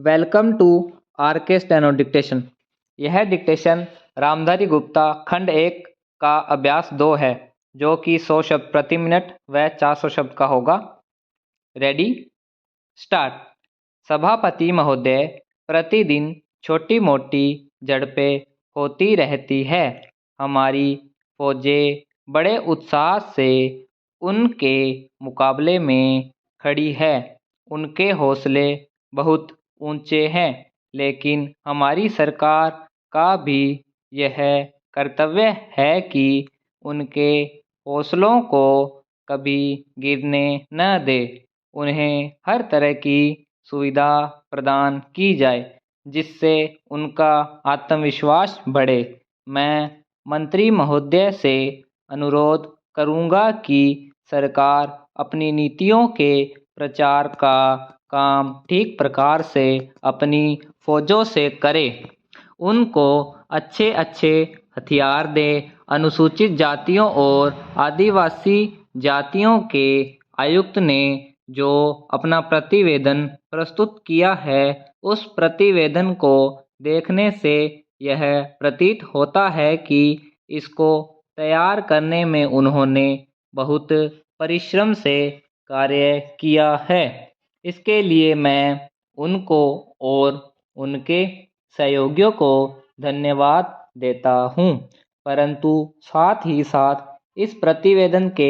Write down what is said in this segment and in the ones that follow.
Welcome to are के steno dictation. यह dictation Ramdhari Gupta खंड 1 का अभ्यास 2 है, जो कि 100 शब्द प्रति मिनट व 400 शब्द का होगा। Ready, start. सभापति महोदय, प्रतिदिन छोटी मोटी झड़पें होती रहती है। हमारी फौजें बड़े उत्साह से उनके मुकाबले में खड़ी है। उनके हौसले बहुत ऊंचे हैं, लेकिन हमारी सरकार का भी यह कर्तव्य है कि उनके हौसलों को कभी गिरने न दे। उन्हें हर तरह की सुविधा प्रदान की जाए, जिससे उनका आत्मविश्वास बढ़े। मैं मंत्री महोदय से अनुरोध करूंगा कि सरकार अपनी नीतियों के प्रचार का काम ठीक प्रकार से अपनी फौजों से करे। उनको अच्छे अच्छे हथियार दे। अनुसूचित जातियों और आदिवासी जातियों के आयुक्त ने जो अपना प्रतिवेदन प्रस्तुत किया है, उस प्रतिवेदन को देखने से यह प्रतीत होता है कि इसको तैयार करने में उन्होंने बहुत परिश्रम से कार्य किया है। इसके लिए मैं उनको और उनके सहयोगियों को धन्यवाद देता हूँ, परंतु साथ ही साथ इस प्रतिवेदन के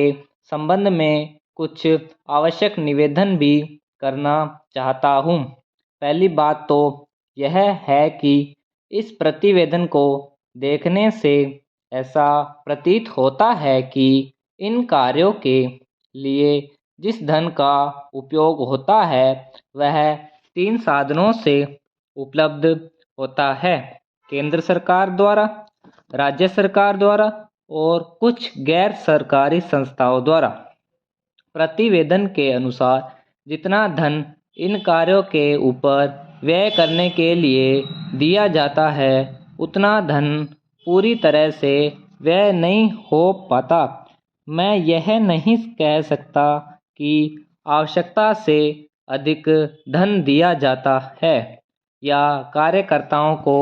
संबंध में कुछ आवश्यक निवेदन भी करना चाहता हूँ। पहली बात तो यह है कि इस प्रतिवेदन को देखने से ऐसा प्रतीत होता है कि इन कार्यों के लिए जिस धन का उपयोग होता है, वह 3 साधनों से उपलब्ध होता है: केंद्र सरकार द्वारा, राज्य सरकार द्वारा और कुछ गैर सरकारी संस्थाओं द्वारा। प्रतिवेदन के अनुसार जितना धन इन कार्यों के ऊपर व्यय करने के लिए दिया जाता है, उतना धन पूरी तरह से व्यय नहीं हो पाता। मैं यह नहीं कह सकता कि आवश्यकता से अधिक धन दिया जाता है या कार्यकर्ताओं को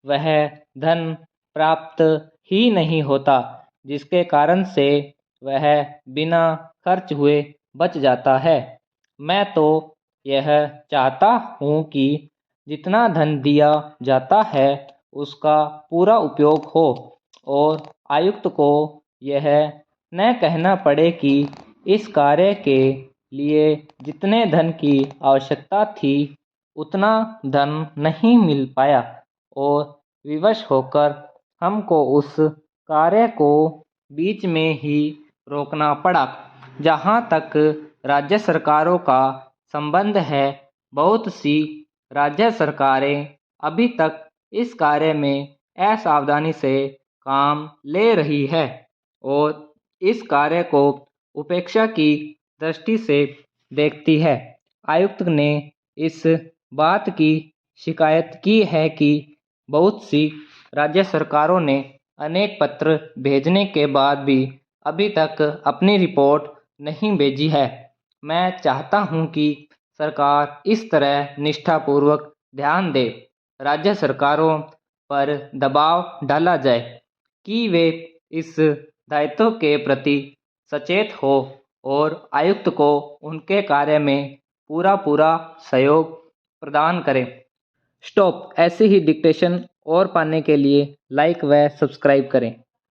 वह धन प्राप्त ही नहीं होता, जिसके कारण से वह बिना खर्च हुए बच जाता है। मैं तो यह चाहता हूँ कि जितना धन दिया जाता है उसका पूरा उपयोग हो और आयुक्त को यह न कहना पड़े कि इस कार्य के लिए जितने धन की आवश्यकता थी उतना धन नहीं मिल पाया और विवश होकर हमको उस कार्य को बीच में ही रोकना पड़ा। जहाँ तक राज्य सरकारों का संबंध है, बहुत सी राज्य सरकारें अभी तक इस कार्य में असावधानी से काम ले रही है और इस कार्य को उपेक्षा की दृष्टि से देखती है। आयुक्त ने इस बात की शिकायत की है कि बहुत सी राज्य सरकारों ने अनेक पत्र भेजने के बाद भी अभी तक अपनी रिपोर्ट नहीं भेजी है। मैं चाहता हूं कि सरकार इस तरह निष्ठापूर्वक ध्यान दे, राज्य सरकारों पर दबाव डाला जाए कि वे इस दायित्व के प्रति सचेत हो और आयुक्त को उनके कार्य में पूरा सहयोग प्रदान करें। स्टॉप। ऐसे ही डिक्टेशन और पाने के लिए लाइक व सब्सक्राइब करें।